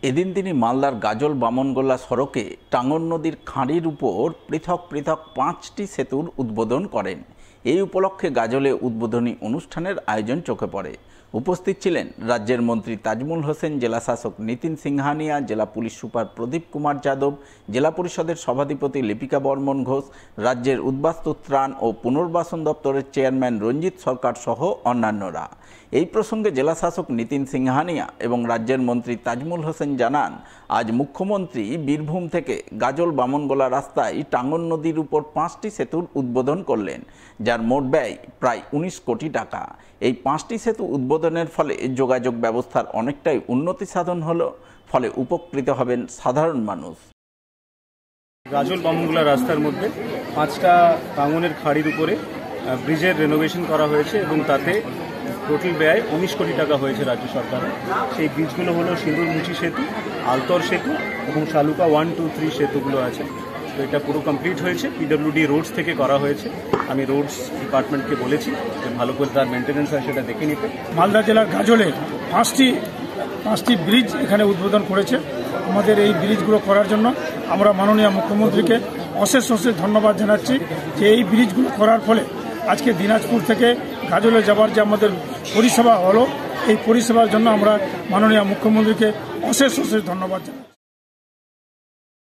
এদিন তিনি মালদার গাজল বামনগোলা সড়কে টাঙ্গন নদীর খাঁড়ির উপর পৃথক পৃথক 5টি সেতুর উদ্বোধন করেন। এই উপলক্ষে গাজলে উদ্বোধনী অনুষ্ঠানের আয়োজন চোখে পড়ে। উপস্থিত ছিলেন রাজ্যের মন্ত্রী তাজমুল হোসেন, জেলা শাসক নিতিন সিংহানিয়া, জেলা পুলিশ সুপার প্রদীপ কুমার যাদব, জেলা পরিষদের সভাধিপতি লিপিকা বর্মন ঘোষ, রাজ্যের উদ্বাস্তু ত্রাণ ও পুনর্বাসন দপ্তরের চেয়ারম্যান রঞ্জিত সরকার সহ অন্যান্যরা। এই প্রসঙ্গে জেলা শাসক নিতিন সিংহানিয়া এবং রাজ্যের মন্ত্রী তাজমুল হোসেন জানান, আজ মুখ্যমন্ত্রী বীরভূম থেকে গাজল বামনগোলা রাস্তায় টাঙ্গন নদীর উপর 5টি সেতুর উদ্বোধন করলেন, যার মোট ব্যয় প্রায় 19 কোটি টাকা। এই 5টি সেতু উদ্বোধনের ফলে যোগাযোগ ব্যবস্থার অনেকটাই উন্নতি সাধন হলো, ফলে উপকৃত হবেন সাধারণ মানুষ। গাজল বামনগোলা রাস্তার মধ্যে 5টা টাঙ্গনের খাড়ির উপরে ব্রিজের রেনোভেশন করা হয়েছে এবং তাতে টোটাল ব্যয় 19 কোটি টাকা হয়েছে রাজ্য সরকারের। সেই ব্রিজগুলো হলো সিঁদুরমুচি সেতু, আলতর সেতু এবং শালুকা 1, 2, 3 সেতুগুলো আছে। তো এটা পুরো কমপ্লিট হয়েছে, পিডব্লিউডি রোডস থেকে করা হয়েছে। আমি রোডস ডিপার্টমেন্টকে বলেছি যে ভালো করে তার মেনটেন্যান্স হয় সেটা দেখে নিতে। মালদা জেলার গাজলে 5টি ব্রিজ এখানে উদ্বোধন করেছে। আমাদের এই ব্রিজগুলো করার জন্য আমরা মাননীয় মুখ্যমন্ত্রীকে অশেষ ধন্যবাদ জানাচ্ছি যে এই ব্রিজগুলো করার ফলে আজকে দিনাজপুর থেকে গাজলে যাবার যে আমাদের পরিষেবা হলো, এই পরিষেবার জন্য আমরা মাননীয় মুখ্যমন্ত্রীকে অশেষ ধন্যবাদ জানাই।